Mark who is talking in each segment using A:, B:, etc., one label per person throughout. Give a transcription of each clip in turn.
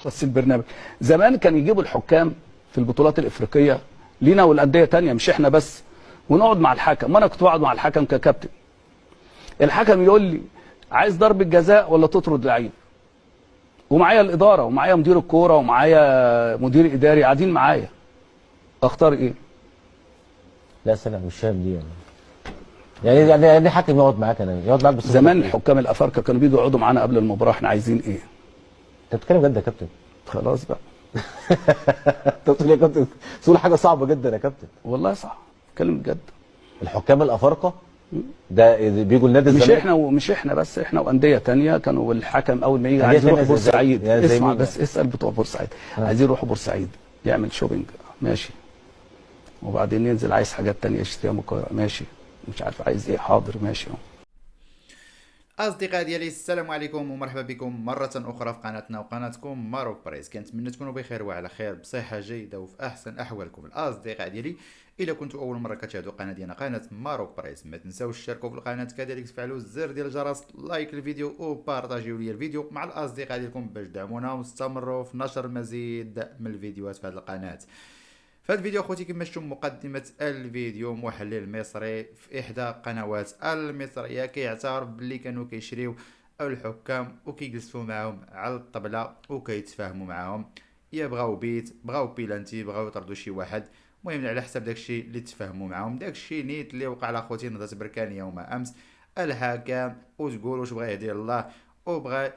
A: بس البرنامج. زمان كان يجيبوا الحكام في البطولات الافريقيه لينا والانديه تانية، مش احنا بس، ونقعد مع الحكم، وانا كنت بقعد مع الحكم ككابتن. الحكم يقول لي عايز ضربه جزاء ولا تطرد لعيب، ومعايا الاداره ومعايا مدير الكوره ومعايا مدير اداري قاعدين معايا، اختار ايه؟
B: لا سلام مش فاهم دي يعني حكم يقعد معاك، انا يقعد معاك بس.
A: زمان الحكام الافارقه كانوا بيجوا يقعدوا معانا قبل المباراه، احنا عايزين ايه؟
B: انت بتتكلم جد يا كابتن؟
A: خلاص بقى.
B: انت بتقول يا كابتن تقول حاجه صعبه جدا يا كابتن.
A: والله صح، اتكلم بجد.
B: الحكام الافارقه ده بيجوا النادي الزمالك؟
A: مش احنا بس، احنا وانديه ثانيه كانوا. الحكم اول ما يجي عايز يروح بورسعيد، اسمع بس، اسال بتوع بورسعيد، عايزين يروحوا بورسعيد يعمل شوبينج، ماشي، وبعدين ينزل عايز حاجات ثانيه يشتريها من القاهره، ماشي، مش عارف عايز ايه، حاضر ماشي.
C: اصدقائي ديالي السلام عليكم ومرحبا بكم مره اخرى في قناتنا وقناتكم ماروك بريس. كنتمنى تكونوا بخير وعلى خير بصحه جيده وفي احسن احوالكم. الاصدقاء ديالي الا كنتوا اول مره كتشاهدوا القناه ديالنا قناه ماروك بريس، ما تنساوش تشتركوا في القناه، كذلك تفعلوا الزر ديال الجرس، لايك الفيديو وبارطاجيو لي الفيديو مع الاصدقاء ديالكم باش تدعمونا واستمروا في نشر المزيد من الفيديوهات في هذه القناه. في هذا الفيديو اخوتي كما شفتم مقدمه الفيديو، محلل مصري في احدى القنوات المصريه كيعترف باللي كانوا كيشريو الحكام وكيجلسوا معاهم على الطبله وكيتفاهموا معاهم، يا بغاو بيت بغاو بيلانتي بغاو يطردوا شي واحد، المهم على حسب داكشي اللي تفاهموا معاهم. داكشي نيت اللي وقع على خوتي نهضه بركان يوم امس. الحكم وتقول واش بغا يهدي الله وبغى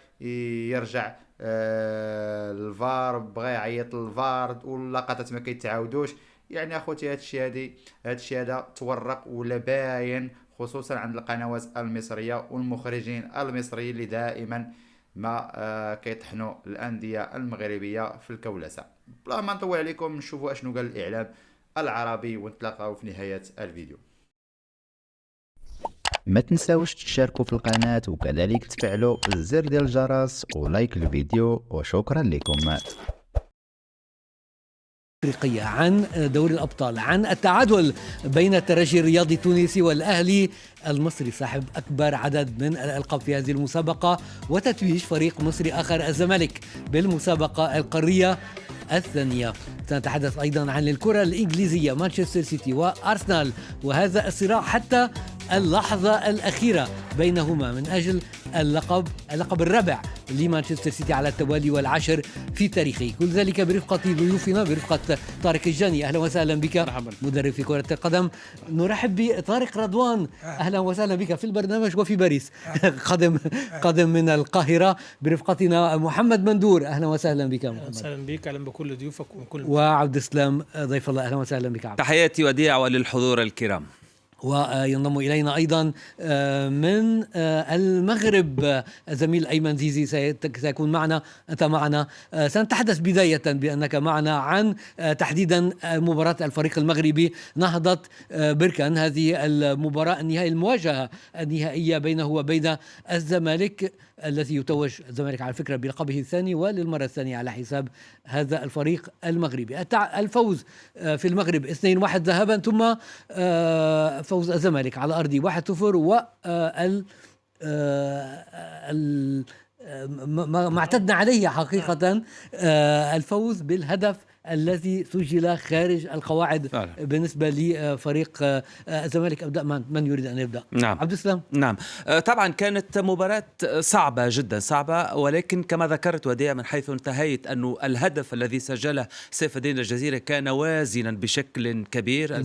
C: يرجع الفار، بغى يعيط للفار واللقطات ما كيتعاودوش. يعني اخوتي هادشي هذا تورق ولا باين، خصوصا عند القنوات المصريه والمخرجين المصريين اللي دائما ما كيطحنوا الانديه المغربيه في الكولسه. بلا ما نطول عليكم نشوفوا اشنو قال الاعلام العربي ونتلاقاو في نهايه الفيديو.
D: ما تنساوش تشاركوا في القناة وكذلك تفعلوا الزر ديال الجرس ولايك الفيديو، وشكرا لكم.
E: افريقية، عن دوري الابطال، عن التعادل بين الترجي الرياضي التونسي والاهلي المصري صاحب اكبر عدد من الالقاب في هذه المسابقة، وتتويج فريق مصري اخر الزمالك بالمسابقة القارية الثانية. سنتحدث ايضا عن الكرة الانجليزية، مانشستر سيتي وارسنال، وهذا الصراع حتى اللحظة الأخيرة بينهما من أجل اللقب الرابع لمانشستر سيتي على التوالي والعاشر في تاريخه. كل ذلك برفقة ضيوفنا، برفقة طارق الجاني، أهلا وسهلا بك. مرحبا. مدرب في كرة القدم. نرحب بطارق رضوان، أهلا وسهلا بك في البرنامج وفي باريس. قادم من القاهرة. برفقتنا محمد مندور، أهلا وسهلا بك محمد.
F: أهلا وسهلا بك، أهلا بكل ضيوفك
E: وعبد السلام ضيف الله، أهلا وسهلا بك عبد.
G: تحياتي وديعة للحضور الكرام.
E: وينضم إلينا أيضا من المغرب زميل أيمن زيزي، سيكون معنا، أنت معنا. سنتحدث بداية بأنك معنا عن تحديدا مباراة الفريق المغربي نهضة بركان، هذه المباراة النهائية، المواجهة النهائية بينه وبين الزمالك الذي يتوج الزمالك على فكرة بلقبه الثاني وللمرة الثانية على حساب هذا الفريق المغربي. الفوز في المغرب 2-1 ذهابا، ثم فوز الزمالك على أرضي 1-0، ما اعتدنا عليه حقيقة الفوز بالهدف الذي سجل خارج القواعد فعلا. بالنسبة لفريق الزمالك. أبدأ من يريد أن يبدأ؟
G: نعم.
E: عبد السلام.
G: نعم، طبعا كانت مباراة صعبة جدا، صعبة، ولكن كما ذكرت وديع من حيث انتهيت أنه الهدف الذي سجله سيف الدين الجزيري كان وازنا بشكل كبير.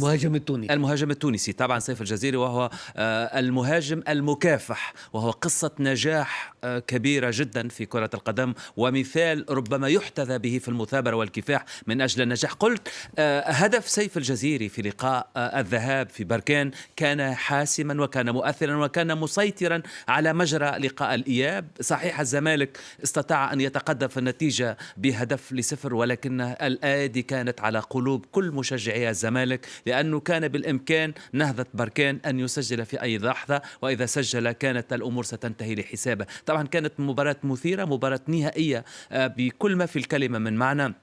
G: المهاجم التونسي طبعا سيف الجزيري، وهو المهاجم المكافح، وهو قصة نجاح كبيرة جدا في كرة القدم، ومثال ربما يحتذى به في المثابرة والكفاح من أجل النجاح. قلت هدف سيف الجزيري في لقاء الذهاب في بركان كان حاسما وكان مؤثرا وكان مسيطرا على مجرى لقاء الإياب. صحيح الزمالك استطاع أن يتقدم في النتيجة بهدف ل0، ولكن الآيدي كانت على قلوب كل مشجعي الزمالك، لأنه كان بالإمكان نهضة بركان أن يسجل في أي لحظة، وإذا سجل كانت الأمور ستنتهي لحسابه. طبعا كانت مباراة مثيرة، مباراة نهائية بكل ما في الكلمة من معنى.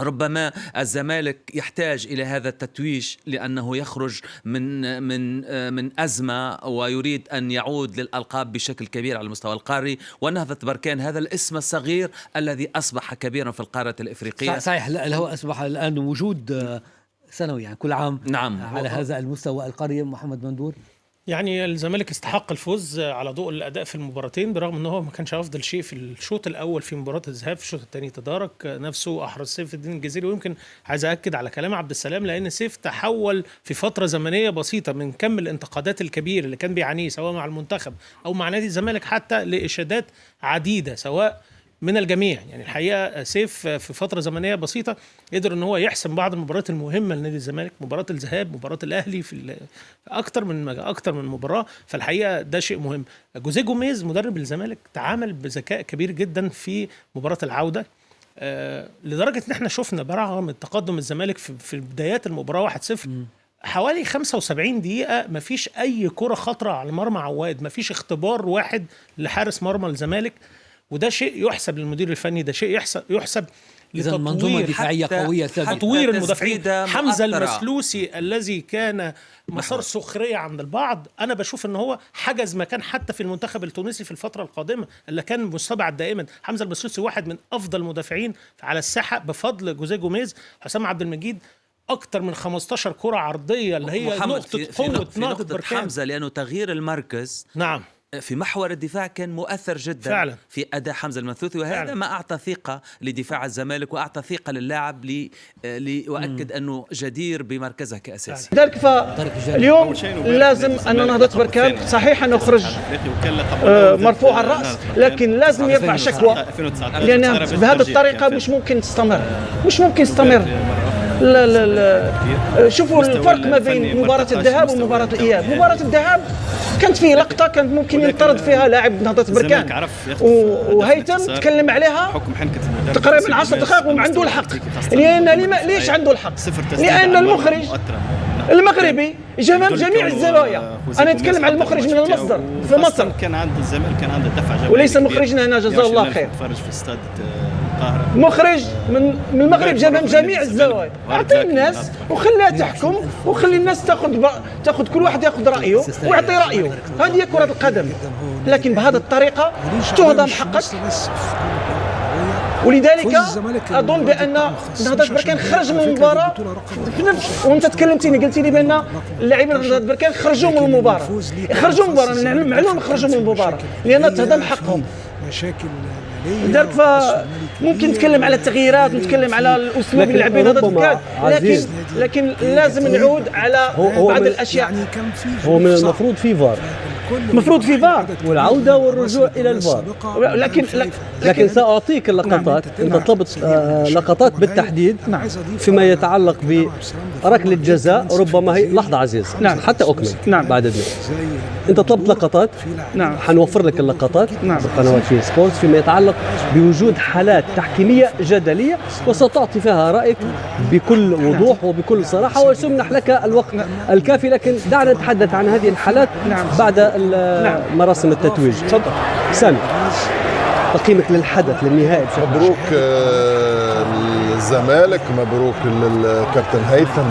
G: ربما الزمالك يحتاج إلى هذا التتويج لأنه يخرج من أزمة ويريد أن يعود للألقاب بشكل كبير على المستوى القاري، ونهضة بركان هذا الاسم الصغير الذي أصبح كبيرا في القارة الإفريقية.
E: صحيح، هو أصبح الآن وجود سنوي يعني كل عام
G: نعم
E: على هذا المستوى القاري. محمد مندور،
F: يعني الزمالك استحق الفوز على ضوء الاداء في المباراتين، برغم ان هو ما كانش افضل شيء في الشوط الاول في مباراه الذهاب. في الشوط الثاني تدارك نفسه، احرز سيف الدين الجزيري. ويمكن عايز اكد على كلام عبد السلام، لان سيف تحول في فتره زمنيه بسيطه من كم الانتقادات الكبير اللي كان بيعانيه سواء مع المنتخب او مع نادي الزمالك حتى لاشادات عديده سواء من الجميع. يعني الحقيقه سيف في فتره زمنيه بسيطه قدر ان هو يحسم بعض المباريات المهمه لنادي الزمالك، مباراه الذهاب، مباراه الاهلي، في اكتر من مباراه. فالحقيقه ده شيء مهم. جوزيه جوميز مدرب الزمالك تعامل بذكاء كبير جدا في مباراه العوده، لدرجه ان احنا شفنا برغم التقدم الزمالك في بدايات المباراه 1-0 حوالي 75 دقيقه ما فيش اي كره خطره على مرمى عواد، ما فيش اختبار واحد لحارس مرمى الزمالك. وده شيء يحسب للمدير الفني، ده شيء يحسب
E: إذا منظومة دفاعية قوية ثابتة،
F: تطوير المدافعين. حمزة المسلوسي الذي كان مسار سخرية عند البعض، أنا بشوف أنه هو حجز مكان حتى في المنتخب التونسي في الفترة القادمة اللي كان مستبعد دائما. حمزة المسلوسي واحد من أفضل المدافعين على الساحة بفضل جوزيه جوميز. حسام عبد المجيد أكتر من 15 كرة عرضية اللي هي نقطة قوة نهضة بركان.
G: حمزة لأنه تغيير المركز
F: نعم
G: في محور الدفاع كان مؤثر جدا
F: فعلا
G: في أداء حمزة المنثوثي، وهذا فعلا ما أعطى ثقة لدفاع الزمالك وأعطى ثقة للاعب وأكد أنه جدير بمركزه كأساسي.
H: لذلك فاليوم لازم أن نهضة بركان صحيح أن نخرج مرفوع الرأس، لكن لازم يرفع شكوى، لأن بهذه الطريقة مش ممكن تستمر. لا لا لا، شوفوا الفرق ما بين مباراة الذهاب ومباراة الإياب. مباراة الذهاب كانت فيه لقطة كان ممكن ينطرد فيها لاعب نهضة بركان، وهيثم تكلم عليها تقريبا 10 دقائق وما عنده الحق. ليش عنده الحق؟ لأن المخرج المغربي جمع جميع الزوايا. أنا أتكلم عن المخرج من المصدر في مصر،
I: كان عند الزمالك كان عنده دفع جوي،
H: وليس مخرجنا هنا جزاه الله خير. مخرج من المغرب جمع جميع الزوايا، أعطي الناس وخليها تحكم، وخلي الناس تاخذ كل واحد ياخذ رأيه ويعطي رأيه. هذه هي كرة القدم، لكن بهذه الطريقة تهضم حقك. ولذلك اظن بان نهضة بركان خرج من المباراه في نفس، وانت تكلمتيني قلتي لي بان اللاعبين نهضة بركان خرجوا من المباراه، معلوم خرجوا من المباراه لان تهضم حقهم. لذلك فممكن نتكلم على التغييرات، نتكلم على الاسلوب اللي لعب به نهضة بركان، لكن لازم نعود على بعض الاشياء.
J: هو من المفروض في فار والعوده والرجوع الى الفار، لكن ساعطيك اللقطات. انت طلبت لقطات بالتحديد فيما يتعلق بركله جزاء، ربما هي لحظه عزيز حتى اكمل بعد ذلك. انت طلبت لقطات، حنوفر لك اللقطات بقنوات في سبورتس فيما يتعلق بوجود حالات تحكيميه جدليه، وستعطي فيها رايك بكل وضوح وبكل صراحه، وسمنح لك الوقت الكافي. لكن دعنا نتحدث عن هذه الحالات بعد مراسم التتويج. تفضل سامي، تقييمك للحدث للنهائي.
K: مبروك الزمالك، مبروك للكابتن هيثم،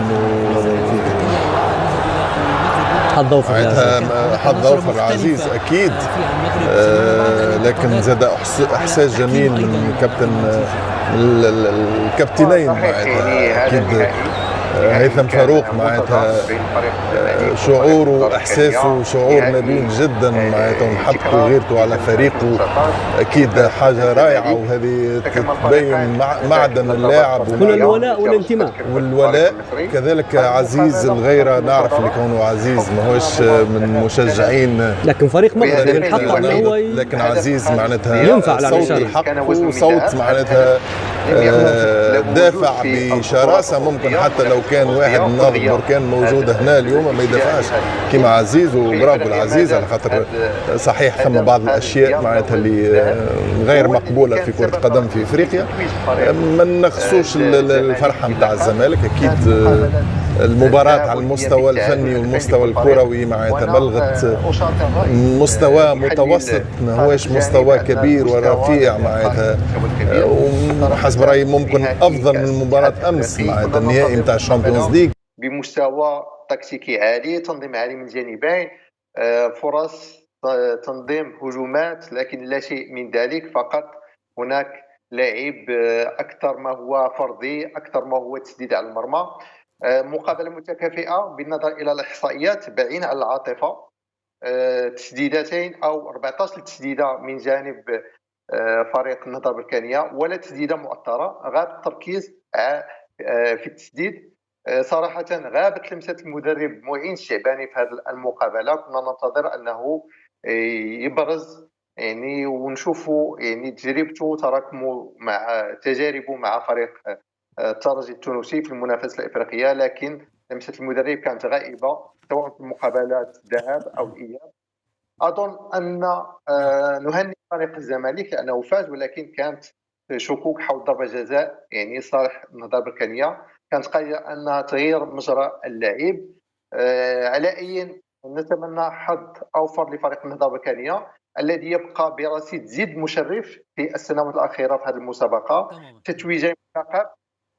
K: حظ اوفر عزيز اكيد، لكن زاد احساس جميل من الكابتنين معناتها اكيد هيثم فاروق معناتها شعوره واحساسه شعور نبيل جدا معناتها، ومحبته وغيرته على فريقه اكيد حاجه رائعه، وهذه تبين معدن اللاعب
J: الولاء والانتماء.
K: والولاء كذلك عزيز الغيره، نعرف اللي كونه عزيز ماهوش من مشجعين،
J: لكن فريق مصر من حقه انه هو
K: لكن عزيز معناتها
J: ينفع
K: صوت الحق وصوت معناتها دافع بشراسه. ممكن حتى لو كان واحد من نهضة بركان موجود هنا اليوم ما يدافعش كما عزيز، وبرافو العزيز على خاطر صحيح ثم بعض الاشياء معناتها اللي غير مقبوله في كره القدم في افريقيا. ما نقصوش الفرحه نتاع الزمالك، اكيد المباراة على المستوى الفني والمستوى الكروي معناتها بلغت مستوى متوسط، ما هوش مستوى كبير ورفيع معناتها، وحسب رأيي ممكن أفضل من مباراة أمس معناتها النهائي نتاع الشامبيونز ليج.
L: بمستوى تكتيكي عالي، تنظيم عالي من الجانبين، فرص تنظيم هجومات، لكن لا شيء من ذلك. فقط هناك لاعب أكثر ما هو فردي، أكثر ما هو تسديد على المرمى. مقابلة متكافئة بالنظر إلى الإحصائيات، بعيدا عن العاطفة. تسديدتين أو 14 تسديدة من جانب فريق النهضة البركانية، ولا تسديدة مؤثرة. غاب التركيز في التسديد. صراحة غابت لمسة المدرب معين الشعباني في هذه المقابلة. كنا ننتظر أنه يبرز يعني ونشوفوا يعني تجربته تراكمه مع تجاربه مع فريق الترجي التونسي في المنافسة الإفريقية، لكن لمسة المدرب كانت غائبة سواء في مقابلات الذهاب أو الإياب. أظن أن نهنئ فريق الزمالك لأنه فاز، ولكن كانت شكوك حول ضربة جزاء يعني صالح النهضة البركانية، كانت قادرة أنها تغير مجرى اللعب. على أي نتمنى حظ أوفر لفريق النهضة البركانية الذي يبقى برصيد زيد مشرف في السنوات الأخيرة في هذه المسابقة. تتويجين فقط،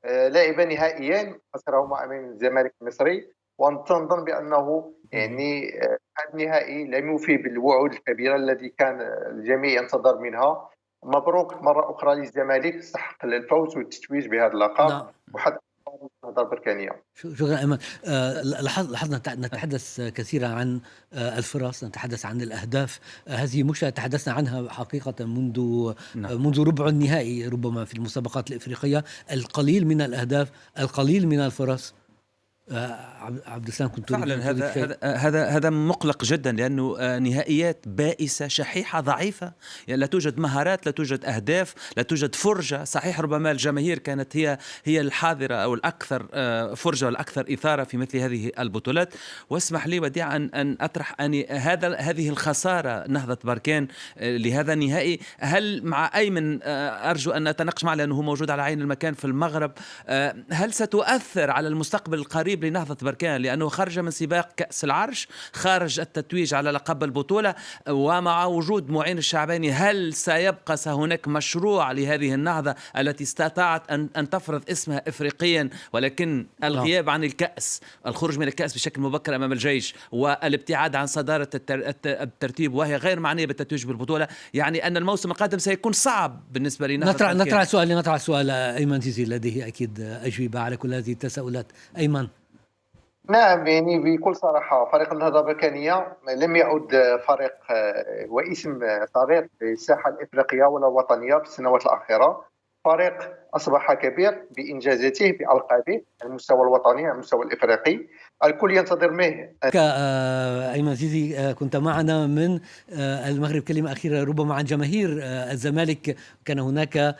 L: لعب نهائيين خسرهما أمام الزمالك المصري، ونظن بأنه يعني هذا النهائي لم يوفي بالوعود الكبيرة التي كان الجميع ينتظر منها. مبروك مرة أخرى للزمالك، استحق الفوز والتتويج بهذا اللقب وحتى النهضة البركانية.
E: شكرا أيمن. لاحظنا نتحدث كثيرا عن الفرص، نتحدث عن الأهداف. هذه مشكلة تحدثنا عنها حقيقة منذ ربع النهائي ربما في المسابقات الإفريقية. القليل من الأهداف، القليل من الفرص. عبد السلام كنت
G: فعلا هذا مقلق جدا، لأنه نهائيات بائسة شحيحة ضعيفة، يعني لا توجد مهارات، لا توجد أهداف، لا توجد فرجة. صحيح ربما الجماهير كانت هي الحاضرة أو الأكثر فرجة والأكثر إثارة في مثل هذه البطولات. واسمح لي وديع أن أطرح أن هذه الخسارة نهضة بركان لهذا النهائي، هل مع أيمن أرجو أن نتناقش معه لأنه موجود على عين المكان في المغرب، هل ستؤثر على المستقبل القريب لنهضة بركان، لأنه خرج من سباق كأس العرش، خارج التتويج على لقب البطولة، ومع وجود معين الشعباني هل سيبقى هناك مشروع لهذه النهضة التي استطاعت أن تفرض اسمها إفريقيا، ولكن الغياب عن الكأس، الخروج من الكأس بشكل مبكر أمام الجيش، والابتعاد عن صدارة الترتيب وهي غير معنية بالتتويج بالبطولة، يعني أن الموسم القادم سيكون صعب بالنسبة لنهضة
E: نطرح سؤال أيمن زيزي لديه أكيد أجوبة على كل هذه التساؤلات. أيمن.
L: نعم، يعني بكل صراحة فريق النهضة البركانية لم يعد فريق واسم صغير في الساحة الإفريقية ولا الوطنية في السنوات الأخيرة. فريق أصبح كبير بإنجازاته بألقابه على المستوى الوطني على المستوى الإفريقي، الكل ينتظر منه.
E: أيمن زيزي، كنت معنا من المغرب. كلمة أخيرة ربما عن جماهير الزمالك. كان هناك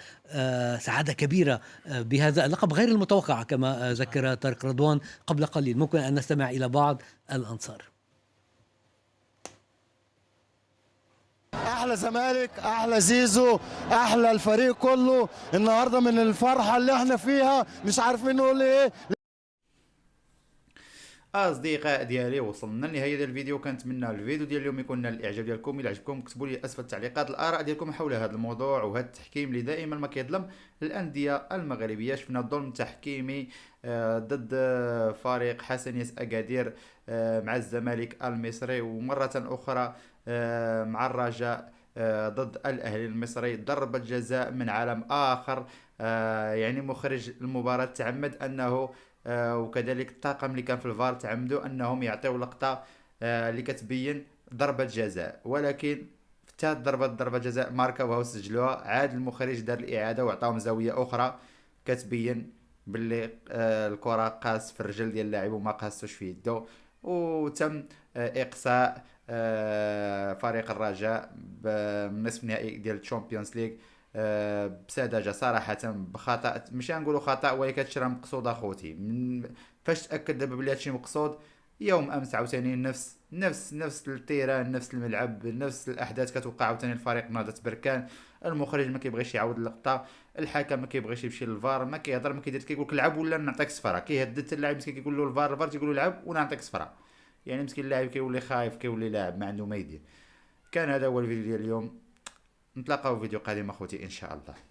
E: سعادة كبيرة بهذا اللقب غير المتوقع كما ذكر طارق رضوان قبل قليل. ممكن أن نستمع إلى بعض الأنصار.
M: احلى زمالك، احلى زيزو، احلى الفريق كله النهارده من الفرحه اللي احنا فيها مش عارفين نقول ايه.
C: اصدقاء ديالي وصلنا لنهايه ديال الفيديو. كنتمنى الفيديو ديال اليوم يكون نال الاعجاب ديالكم. الا عجبكم كتبوا لي اسفل التعليقات الاراء ديالكم حول هذا الموضوع وهذا التحكيم اللي دائما ما كيظلم الانديه المغربيه. شفنا الظلم تحكيمي ضد فريق حسنية اكادير مع الزمالك المصري، ومره اخرى مع الرجاء ضد الاهلي المصري. ضربة جزاء من عالم اخر، يعني مخرج المباراة تعمد انه وكذلك الطاقم اللي كان في الفار تعمدوا انهم يعطيو لقطة اللي كتبين ضربة جزاء، ولكن حتى ضربة جزاء ماركوها وسجلوها. عاد المخرج دار الاعادة وعطاهم زاوية اخرى كتبين باللي الكرة قاس في الرجل ديال اللاعب وما قاسوش في يده، وتم اقصاء فريق الرجاء بنصف نهائي ديال الشامبيونز ليغ بسذاجه صراحه، بخطا ماشي نقولوا خطا ولكن هادشي راه مقصود اخوتي. فاش تاكد دابا بلي هادشي مقصود يوم امس عاوتاني نفس التيران، نفس الملعب، نفس الاحداث كتوقع عاوتاني. الفريق نهضة بركان، المخرج ما كيبغيش يعاود اللقطه، الحكم ما كيبغيش يمشي للفار، ما كيهضر ما كيدير، كيقول لك لعب ولا نعطيك صفره، كيهدد اللاعب مسكين كيقول له الفار تيقول له لعب ونعطيك صفره. يعني مسكين اللاعب كيولي خايف، كيولي لاعب ما عنده ما يدير. كان هذا هو الفيديو ديال اليوم، نتلاقاو في فيديو قادم اخوتي ان شاء الله.